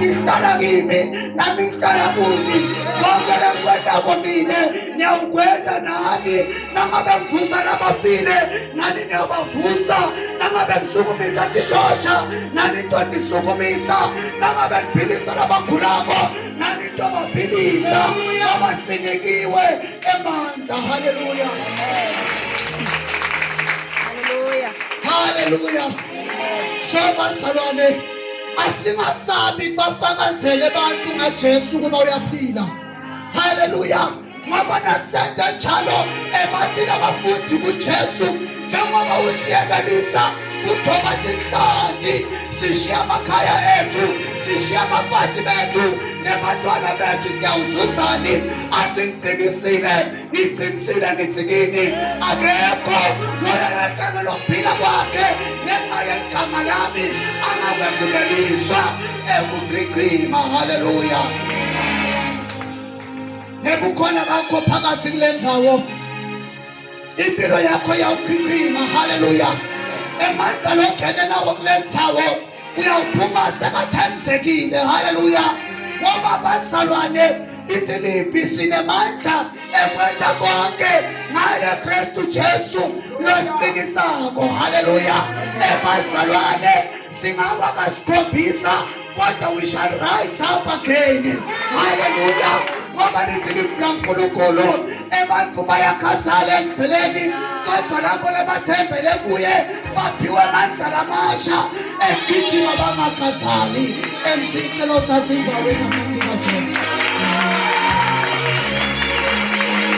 Nihlala kimi nami ngihlala kuni. Konke lengikwenda komine niyawukwenda nani. Nangabe ngivusa nabafile nani niyobavusa. Nangabe ngisukumisa tishosha nani ntotisukumisa. Nangabe ngiphilisa nabagulako nani ntobaphilisa. Abasinikiwe emandla. Haleluya. Haleluya. Bazalwane, asingasabi bafakazele abantu ngaJesu kuba uyaphila. Haleluya. Ngoba nasente njalo ebathina abafuthi kuJesu njengoba usiyekelisa kuthoba tinhlanti sishiya amakhaya ethu, sishiya abafati bethu nebantwana bethu. Siyawuzuzani athi ngiqinisile ngithi kini akekho noyelahlekela ukuphila kwakhe ngenxa yeligama lami angakwemukeliswa ekuqiqima. Haleluya. Nebukhona bakho phakathi kule ndzawo impilo yakho yawuqiqima. Haleluya. Emandla longene nawo kule ndzawo uyawuphuma sekathembisekile. Haleluya. Ngoba bazalwane lithi liphi sinemandla ekwenza konke ngaye Kristu Jesu losiqinisako. Haleluya. Bazalwane singawa kasikhombisa kodwa we shall rise up again. Haleluya. Ngoba lithi linkulunkulu ebantfu bayakhathala endleleni kodwa labo lebathembele kuye baphiwe amandla lamasha egijima bangakhathali. Emsicelo thatha indzaweni kaJesu.